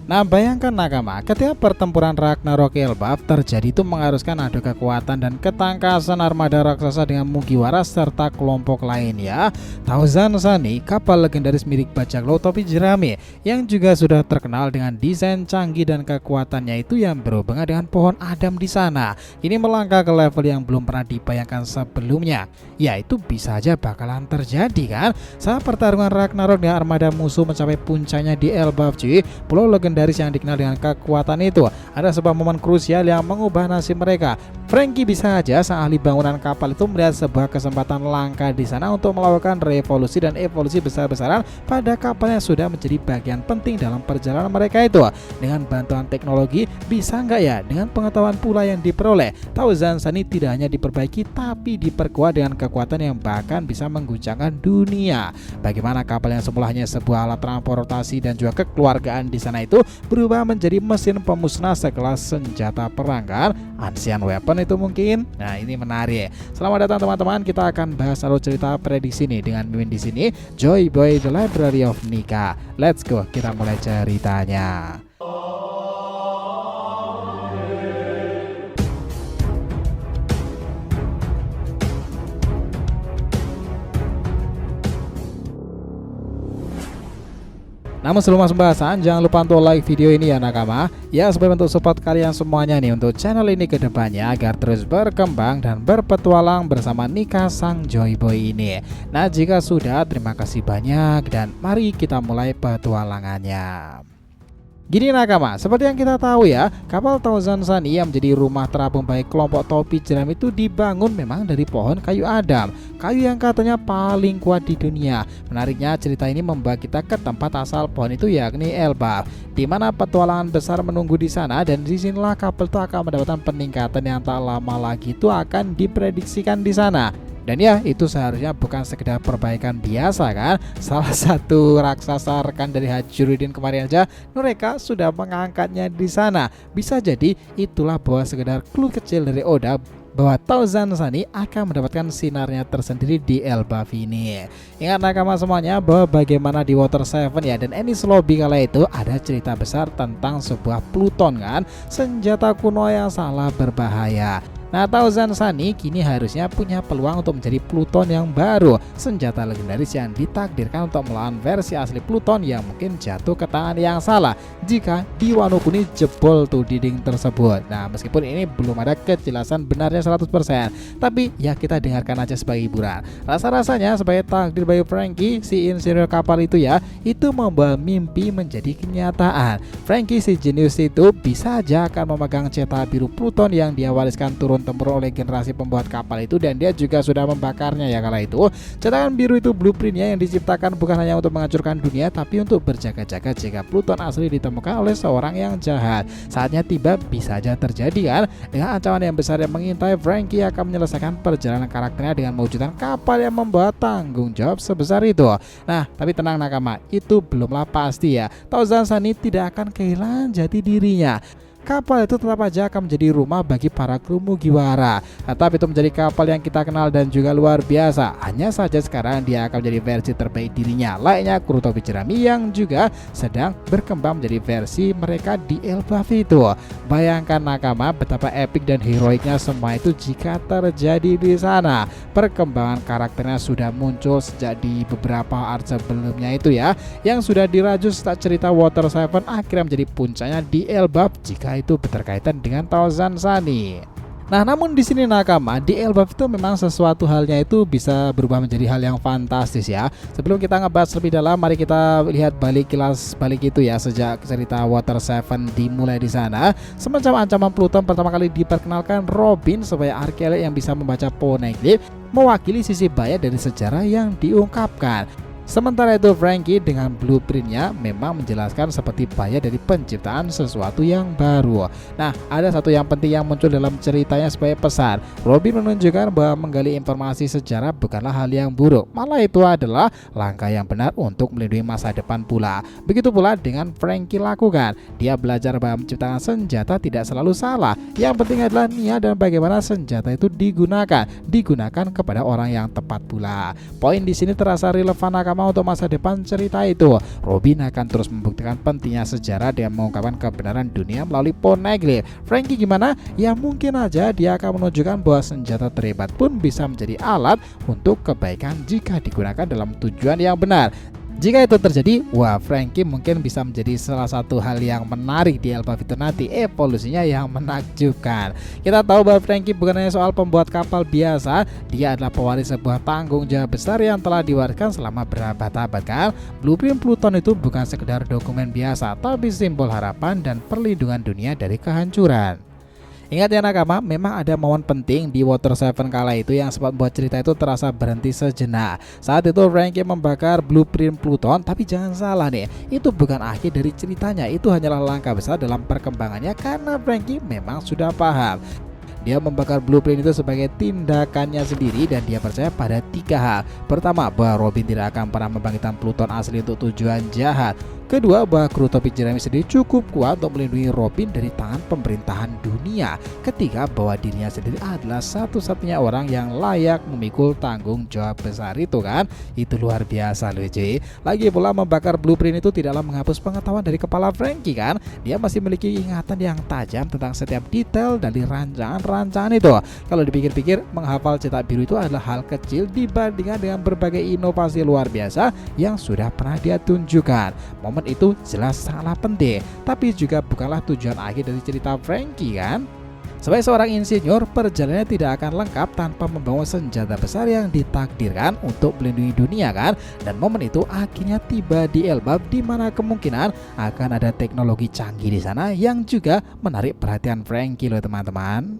Nah, bayangkan nakama, ketika pertempuran Ragnarok Elbaf terjadi itu mengharuskan adu kekuatan dan ketangkasan armada raksasa dengan Mugiwara serta kelompok lainnya. Thousand Sunny, kapal legendaris milik bajak laut topi jerami yang juga sudah terkenal dengan desain canggih dan kekuatannya itu yang berhubungan dengan pohon Adam di sana. Ini melangkah ke level yang belum pernah dibayangkan sebelumnya. Ya, itu bisa aja bakalan terjadi kan saat pertarungan Ragnarok dengan armada musuh mencapai puncaknya di Elbaf cuy. Pulau legendaris yang dikenal dengan kekuatan itu ada sebuah momen krusial yang mengubah nasib mereka. Franky bisa aja sang ahli bangunan kapal itu melihat sebuah kesempatan langka di sana untuk melakukan revolusi dan evolusi besar-besaran pada kapal yang sudah menjadi bagian penting dalam perjalanan mereka itu. Dengan bantuan teknologi, bisa nggak ya dengan pengetahuan pula yang diperoleh, Thousand Sunny tidak hanya diperbaiki tapi diperkuat dengan kekuatan yang bahkan bisa mengguncangkan dunia. Bagaimana kapal yang semula hanya sebuah alat transportasi dan juga kekeluargaan di sana itu berubah menjadi mesin pemusnah sekelas senjata perang kan? Ancient weapon itu mungkin. Nah, ini menarik. Selamat datang teman-teman, kita akan bahas alur cerita prediksi ini dengan Mimin di sini, Joy Boy The Library of Nika. Let's go, kita mulai ceritanya. Namun sebelum masuk pembahasan, jangan lupa untuk like video ini ya nakama. Ya, sebagai bentuk support kalian semuanya nih untuk channel ini ke depannya agar terus berkembang dan berpetualang bersama Nika sang Joy Boy ini. Nah, jika sudah, terima kasih banyak dan mari kita mulai petualangannya. Gini nakama, seperti yang kita tahu ya, kapal Thousand Sunny yang menjadi rumah terapung bagi kelompok topi jerami itu dibangun memang dari pohon kayu Adam, kayu yang katanya paling kuat di dunia. Menariknya, cerita ini membawa kita ke tempat asal pohon itu yakni Elbaf, di mana petualangan besar menunggu di sana dan disinilah kapal itu akan mendapatkan peningkatan yang tak lama lagi itu akan diprediksikan di sana. Dan ya, itu seharusnya bukan sekedar perbaikan biasa kan. Salah satu raksasa rekan dari Hajuruddin kemarin aja mereka sudah mengangkatnya di sana. Bisa jadi itulah bahwa sekedar clue kecil dari Oda bahwa Thousand Sunny akan mendapatkan sinarnya tersendiri di Elbaf ini. Ingat nakama semuanya bahwa bagaimana di Water 7 ya dan Enies Lobby kala itu ada cerita besar tentang sebuah Pluton kan, senjata kuno yang sangat berbahaya. Nah, Thousand Sunny kini harusnya punya peluang untuk menjadi Pluton yang baru, senjata legendaris yang ditakdirkan untuk melawan versi asli Pluton yang mungkin jatuh ke tangan yang salah jika di Wano Kuni jebol tuh dinding tersebut. Nah, meskipun ini belum ada kejelasan benarnya 100%, tapi ya kita dengarkan aja sebagai hiburan. Rasa-rasanya sebagai takdir bagi Franky, si insinyur kapal itu ya, itu membawa mimpi menjadi kenyataan. Franky si jenius itu bisa aja akan memegang cetak biru Pluton yang dia wariskan turun temurun oleh generasi pembuat kapal itu, dan dia juga sudah membakarnya ya kala itu. Cetakan biru itu blueprintnya yang diciptakan bukan hanya untuk menghancurkan dunia tapi untuk berjaga-jaga jika Pluton asli ditemukan oleh seorang yang jahat. Saatnya tiba, bisa aja terjadi kan. Dengan ancaman yang besar yang mengintai, Franky akan menyelesaikan perjalanan karakternya dengan mewujudkan kapal yang membawa tanggung jawab sebesar itu. Nah, tapi tenang nakama, itu belumlah pasti ya. Thousand Sunny tidak akan kehilangan jati dirinya. Kapal itu tetap aja akan menjadi rumah bagi para kru Mugiwara. Tetap itu menjadi kapal yang kita kenal dan juga luar biasa. Hanya saja sekarang dia akan menjadi versi terbaik dirinya, layaknya kru topi jerami yang juga sedang berkembang menjadi versi mereka di Elbaf itu. Bayangkan nakama betapa epic dan heroiknya semua itu jika terjadi di sana. Perkembangan karakternya sudah muncul sejak di beberapa art sebelumnya itu ya, yang sudah dirajut saat cerita Water 7 akhirnya menjadi puncaknya di Elbaf jika itu berkaitan dengan Thousand Sunny. Nah, namun di sini nakama, di Elbaf itu memang sesuatu halnya itu bisa berubah menjadi hal yang fantastis ya. Sebelum kita ngebahas lebih dalam, mari kita lihat kilas balik itu ya. Sejak cerita Water 7 dimulai di sana, semacam ancaman Pluton pertama kali diperkenalkan Robin sebagai arkeolog yang bisa membaca poneglyph, mewakili sisi bahaya dari sejarah yang diungkapkan. Sementara itu Franky dengan blueprintnya memang menjelaskan seperti bahaya dari penciptaan sesuatu yang baru. Nah, ada satu yang penting yang muncul dalam ceritanya sebagai pesan. Robin menunjukkan bahwa menggali informasi sejarah bukanlah hal yang buruk, malah itu adalah langkah yang benar untuk melindungi masa depan pula. Begitu pula dengan Franky lakukan. Dia belajar bahwa menciptakan senjata tidak selalu salah. Yang penting adalah niat dan bagaimana senjata itu digunakan kepada orang yang tepat pula. Poin di sini terasa relevan Nakama untuk masa depan cerita itu. Robin akan terus membuktikan pentingnya sejarah dengan mengungkapkan kebenaran dunia melalui Poneglyph. Franky gimana? Ya mungkin aja dia akan menunjukkan bahwa senjata terhebat pun bisa menjadi alat untuk kebaikan jika digunakan dalam tujuan yang benar. Jika itu terjadi, wah Franky mungkin bisa menjadi salah satu hal yang menarik di Elbaf itu nanti, evolusinya yang menakjubkan. Kita tahu bahwa Franky bukan hanya soal pembuat kapal biasa, dia adalah pewaris sebuah tanggung jawab besar yang telah diwariskan selama berabad-abad kan. Blueprint Pluton itu bukan sekedar dokumen biasa, tapi simbol harapan dan perlindungan dunia dari kehancuran. Ingat ya Nakama, memang ada momen penting di Water 7 kala itu yang sempat membuat cerita itu terasa berhenti sejenak. Saat itu Franky membakar Blueprint Pluton, tapi jangan salah nih, itu bukan akhir dari ceritanya, itu hanyalah langkah besar dalam perkembangannya karena Franky memang sudah paham. Dia membakar blueprint itu sebagai tindakannya sendiri dan dia percaya pada 3 hal. Pertama, bahwa Robin tidak akan pernah membangkitkan Pluton asli untuk tujuan jahat. Kedua, bahwa kru topi jerami sendiri cukup kuat untuk melindungi Robin dari tangan pemerintahan dunia. Ketiga, bahwa dirinya sendiri adalah satu-satunya orang yang layak memikul tanggung jawab besar itu kan. Itu luar biasa loh cuy. Lagi pula membakar blueprint itu tidaklah menghapus pengetahuan dari kepala Franky kan. Dia masih memiliki ingatan yang tajam tentang setiap detail dari rancangan itu. Kalau dipikir-pikir, menghafal cetak biru itu adalah hal kecil dibandingkan dengan berbagai inovasi luar biasa yang sudah pernah dia tunjukkan. Momen itu jelas sangatlah penting, tapi juga bukanlah tujuan akhir dari cerita Franky kan. Sebagai seorang insinyur, perjalanannya tidak akan lengkap tanpa membawa senjata besar yang ditakdirkan untuk melindungi dunia kan. Dan momen itu akhirnya tiba di Elbaf, di mana kemungkinan akan ada teknologi canggih di sana yang juga menarik perhatian Franky loh teman-teman.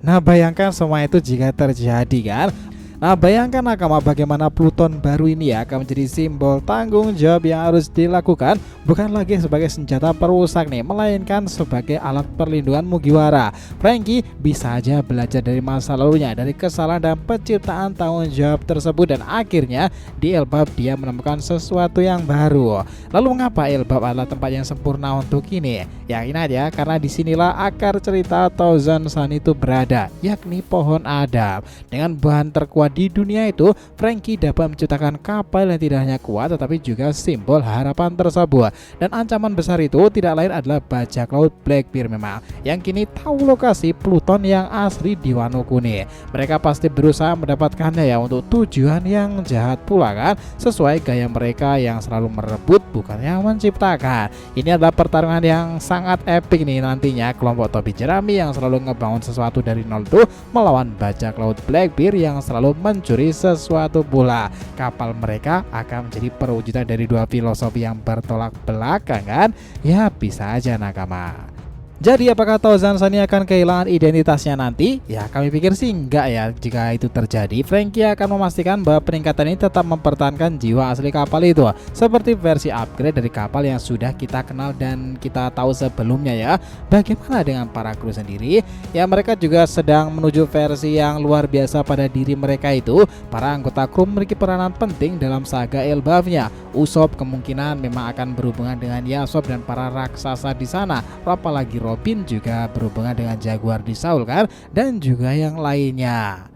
Nah bayangkan semua itu jika terjadi kan. Nah bayangkan Nakama bagaimana Pluton baru ini ya akan menjadi simbol tanggung jawab yang harus dilakukan, bukan lagi sebagai senjata perusak nih, melainkan sebagai alat perlindungan Mugiwara. Franky bisa aja belajar dari masa lalunya, dari kesalahan dan penciptaan tanggung jawab tersebut, dan akhirnya di Elbaf dia menemukan sesuatu yang baru. Lalu mengapa Elbaf adalah tempat yang sempurna untuk ini? Yakin aja karena disinilah akar cerita Thousand Sun itu berada, yakni pohon Adam. Dengan bahan terkuat di dunia itu, Franky dapat menciptakan kapal yang tidak hanya kuat tetapi juga simbol harapan tersebut. Dan ancaman besar itu tidak lain adalah bajak laut Blackbeard memang, yang kini tahu lokasi Pluton yang asli di Wano Kuni. Mereka pasti berusaha mendapatkannya ya untuk tujuan yang jahat pula kan, sesuai gaya mereka yang selalu merebut bukannya menciptakan. Ini adalah pertarungan yang sangat epik nih nantinya, kelompok topi jerami yang selalu ngebangun sesuatu dari nol tuh melawan bajak laut Blackbeard yang selalu mencuri sesuatu pula. Kapal mereka akan menjadi perwujudan dari dua filosofi yang bertolak belakang kan. Ya bisa aja Nakama. Jadi apakah Thousand Sun akan kehilangan identitasnya nanti? Ya kami pikir sih enggak ya. Jika itu terjadi, Franky akan memastikan bahwa peningkatan ini tetap mempertahankan jiwa asli kapal itu, seperti versi upgrade dari kapal yang sudah kita kenal dan kita tahu sebelumnya ya. Bagaimana dengan para kru sendiri? Ya mereka juga sedang menuju versi yang luar biasa pada diri mereka itu. Para anggota kru memiliki peranan penting dalam saga Elbafnya. Usopp kemungkinan memang akan berhubungan dengan Yasop dan para raksasa di sana. Apalagi Robin juga berhubungan dengan Jaguar di Saul kan, dan juga yang lainnya.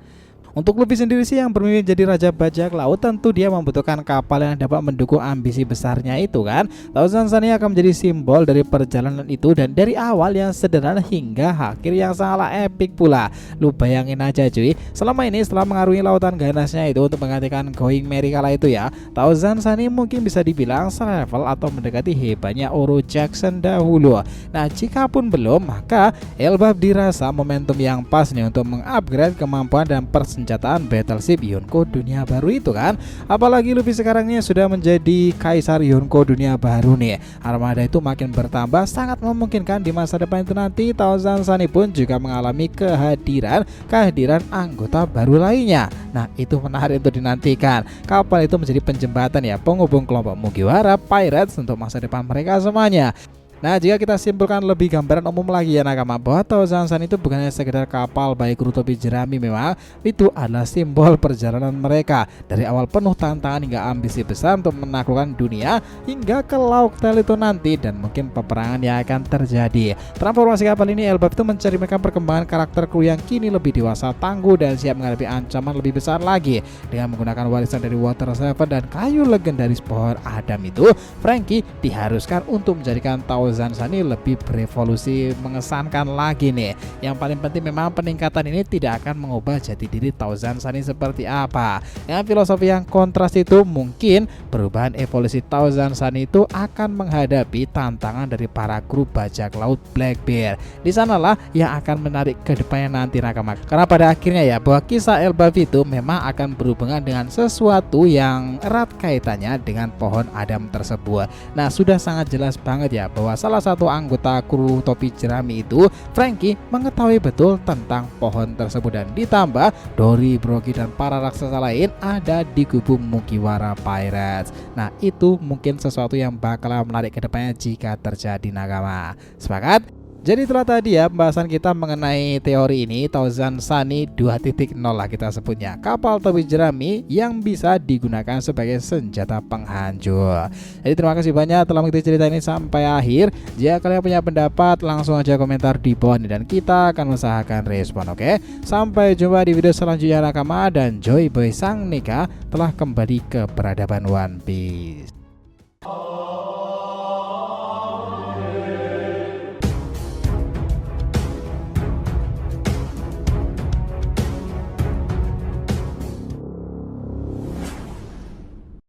Untuk Luffy sendiri sih yang bermimpi jadi raja bajak laut, tentu dia membutuhkan kapal yang dapat mendukung ambisi besarnya itu kan. Thousand Sun akan menjadi simbol dari perjalanan itu, dan dari awal yang sederhana hingga akhir yang sangatlah epik pula. Lu bayangin aja cuy, selama ini setelah mengarungi lautan ganasnya itu untuk menggantikan Going Merry kala itu ya, Thousand Sun mungkin bisa dibilang selevel atau mendekati hebatnya Oro Jackson dahulu. Nah jika pun belum, maka Elbaf dirasa momentum yang pas nih untuk mengupgrade kemampuan dan persenjataan battleship Yonko dunia baru itu kan. Apalagi Luffy sekarang ini sudah menjadi kaisar Yonko dunia baru nih. Armada itu makin bertambah, sangat memungkinkan di masa depan itu nanti Thousand Sun pun juga mengalami kehadiran anggota baru lainnya. Nah itu menarik untuk dinantikan. Kapal itu menjadi penjembatan ya, penghubung kelompok Mugiwara Pirates untuk masa depan mereka semuanya. Nah, jika kita simpulkan lebih gambaran umum lagi ya nakama, bahwa Thousand Sun itu bukan hanya sekedar kapal baik kru topi jerami, memang itu adalah simbol perjalanan mereka dari awal penuh tantangan hingga ambisi besar untuk menaklukkan dunia hingga ke laut Telito nanti dan mungkin peperangan yang akan terjadi. Transformasi kapal ini Elbap itu mencerminkan perkembangan karakter kru yang kini lebih dewasa, tangguh dan siap menghadapi ancaman lebih besar lagi. Dengan menggunakan warisan dari Water Seven dan kayu legendaris pohon Adam itu, Franky diharuskan untuk menjadikan Thousand Sun ini lebih berevolusi mengesankan lagi nih. Yang paling penting memang peningkatan ini tidak akan mengubah jati diri Thousand Sun ini seperti apa. Dengan filosofi yang kontras itu, mungkin perubahan evolusi Thousand Sun itu akan menghadapi tantangan dari para kru bajak laut Blackbeard. Di sanalah yang akan menarik ke depannya nanti nakama. Karena pada akhirnya ya, bahwa kisah Elbaf itu memang akan berhubungan dengan sesuatu yang erat kaitannya dengan pohon Adam tersebut. Nah, sudah sangat jelas banget ya bahwa salah satu anggota kru topi jerami itu, Franky, mengetahui betul tentang pohon tersebut dan ditambah Dory, Brogy dan para raksasa lain ada di kubu Mugiwara Pirates. Nah, itu mungkin sesuatu yang bakal menarik ke depannya jika terjadi nakama. Sepakat? Jadi itulah tadi ya pembahasan kita mengenai teori ini, Thousand Sunny 2.0 lah kita sebutnya, kapal topi jerami yang bisa digunakan sebagai senjata penghancur. Jadi terima kasih banyak telah mengikuti cerita ini sampai akhir. Jika kalian punya pendapat langsung aja komentar di bawah ini dan kita akan usahakan respon, oke? Sampai jumpa di video selanjutnya nakama, dan Joy Boy Sang Nika telah kembali ke peradaban One Piece.